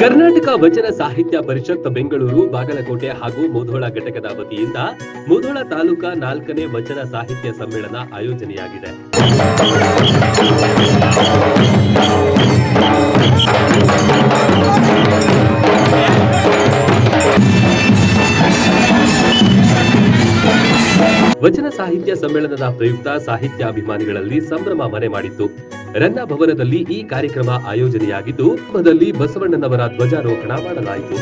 ಕರ್ನಾಟಕ ವಚನ ಸಾಹಿತ್ಯ ಪರಿಷತ್ ಬೆಂಗಳೂರು ಬಾಗಲಕೋಟೆ ಹಾಗೂ ಮುಧೋಳ ಘಟಕದ ವತಿಯಿಂದ ಮುಧೋಳ ತಾಲೂಕಾ 4ನೇ ವಚನ ಸಾಹಿತ್ಯ ಸಮ್ಮೇಳನ ಆಯೋಜನೆಯಾಗಿದೆ. ವಚನ ಸಾಹಿತ್ಯ ಸಮ್ಮೇಳನದ ಪ್ರಯುಕ್ತ ಸಾಹಿತ್ಯಾಭಿಮಾನಿಗಳಲ್ಲಿ ಸಂಭ್ರಮ ಮನೆ ಮಾಡಿತ್ತು. ರನ್ನ ಭವನದಲ್ಲಿ ಈ ಕಾರ್ಯಕ್ರಮ ಆಯೋಜನೆಯಾಗಿದ್ದು, ಹಬ್ಬದಲ್ಲಿ ಬಸವಣ್ಣನವರ ಧ್ವಜಾರೋಹಣ ಮಾಡಲಾಯಿತು.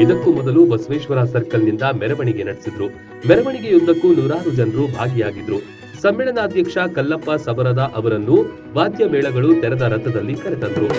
ಇದಕ್ಕೂ ಮೊದಲು ಬಸವೇಶ್ವರ ಸರ್ಕಲ್ನಿಂದ ಮೆರವಣಿಗೆ ನಡೆಸಿದ್ರು. ಮೆರವಣಿಗೆಯುದ್ದಕ್ಕೂ ನೂರಾರು ಜನರು ಭಾಗಿಯಾಗಿದ್ರು. ಸಮ್ಮೇಳನಾಧ್ಯಕ್ಷ ಕಲ್ಲಪ್ಪ ಸಬರದ ಅವರನ್ನು ವಾದ್ಯ ಮೇಳಗಳು ತೆರೆದ ರಥದಲ್ಲಿ ಕರೆತಂದ್ರು.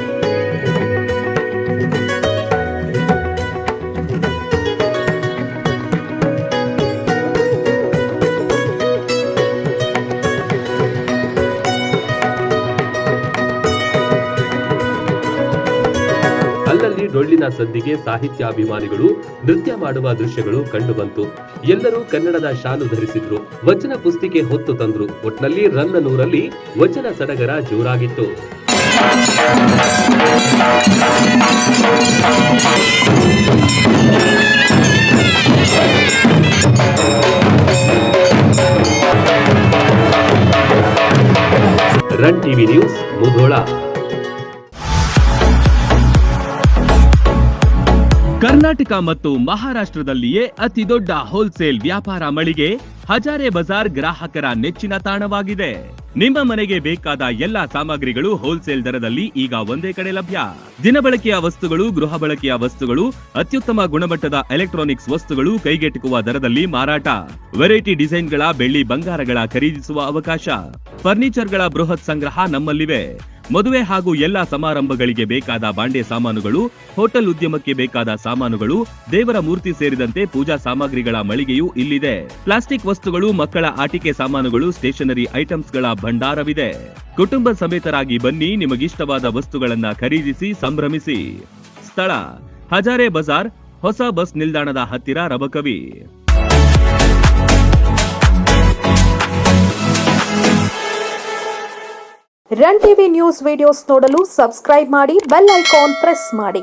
ಅಲ್ಲಲ್ಲಿ ಡೊಳ್ಳಿನ ಸದ್ದಿಗೆ ಸಾಹಿತ್ಯಾಭಿಮಾನಿಗಳು ನೃತ್ಯ ಮಾಡುವ ದೃಶ್ಯಗಳು ಕಂಡುಬಂತು. ಎಲ್ಲರೂ ಕನ್ನಡದ ಶಾಲು ಧರಿಸಿದ್ರು. ವಚನ ಪುಸ್ತಿಕೆ ಹೊತ್ತು ತಂದ್ರು. ಒಟ್ನಲ್ಲಿ ರನ್ನನೂರಲ್ಲಿ ವಚನ ಸಡಗರ ಜೋರಾಗಿತ್ತು. Run TV news, Mudhol. Karnataka ಮತ್ತು ಮಹಾರಾಷ್ಟ್ರದಲ್ಲಿಯೇ ಅತಿ ದೊಡ್ಡ ಹೋಲ್ಸೇಲ್ ವ್ಯಾಪಾರ ಮಳಿಗೆ ಹಜಾರೆ ಬಜಾರ್ ಗ್ರಾಹಕರ ನೆಚ್ಚಿನ ತಾಣವಾಗಿದೆ. ನಿಮ್ಮ ಮನೆಗೆ ಬೇಕಾದ ಎಲ್ಲಾ ಸಾಮಗ್ರಿಗಳು ಹೋಲ್ಸೇಲ್ ದರದಲ್ಲಿ ಈಗ ಒಂದೇ ಕಡೆ ಲಭ್ಯ. ದಿನಬಳಕೆಯ ವಸ್ತುಗಳು, ಗೃಹ ಬಳಕೆಯ ವಸ್ತುಗಳು, ಅತ್ಯುತ್ತಮ ಗುಣಮಟ್ಟದ ಎಲೆಕ್ಟ್ರಾನಿಕ್ಸ್ ವಸ್ತುಗಳು ಕೈಗೆಟುಕುವ ದರದಲ್ಲಿ ಮಾರಾಟ. ವೆರೈಟಿ ಡಿಸೈನ್ಗಳ ಬೆಳ್ಳಿ ಬಂಗಾರಗಳ ಖರೀದಿಸುವ ಅವಕಾಶ. ಫರ್ನಿಚರ್ಗಳ ಬೃಹತ್ ಸಂಗ್ರಹ ನಮ್ಮಲ್ಲಿವೆ. ಮದುವೆ ಹಾಗೂ ಎಲ್ಲಾ ಸಮಾರಂಭಗಳಿಗೆ ಬೇಕಾದ ಬಾಂಡೆ ಸಾಮಾನುಗಳು, ಹೋಟೆಲ್ ಉದ್ಯಮಕ್ಕೆ ಬೇಕಾದ ಸಾಮಾನುಗಳು, ದೇವರ ಮೂರ್ತಿ ಸೇರಿದಂತೆ ಪೂಜಾ ಸಾಮಗ್ರಿಗಳ ಮಳಿಗೆಯೂ ಇಲ್ಲಿದೆ. ಪ್ಲಾಸ್ಟಿಕ್ ವಸ್ತುಗಳು, ಮಕ್ಕಳ ಆಟಿಕೆ ಸಾಮಾನುಗಳು, ಸ್ಟೇಷನರಿ ಐಟಮ್ಸ್ಗಳ ಭಂಡಾರವಿದೆ. ಕುಟುಂಬ ಸಮೇತರಾಗಿ ಬನ್ನಿ, ನಿಮಗಿಷ್ಟವಾದ ವಸ್ತುಗಳನ್ನ ಖರೀದಿಸಿ ಸಂಭ್ರಮಿಸಿ. ಸ್ಥಳ: ಹಜಾರೆ ಬಜಾರ್, ಹೊಸ ಬಸ್ ನಿಲ್ದಾಣದ ಹತ್ತಿರ, Rabakavi. Run TV news videos ನೋಡಲು ಸಬ್ಸ್ಕ್ರೈಬ್ ಮಾಡಿ, ಬೆಲ್ ಐಕಾನ್ ಪ್ರೆಸ್ ಮಾಡಿ.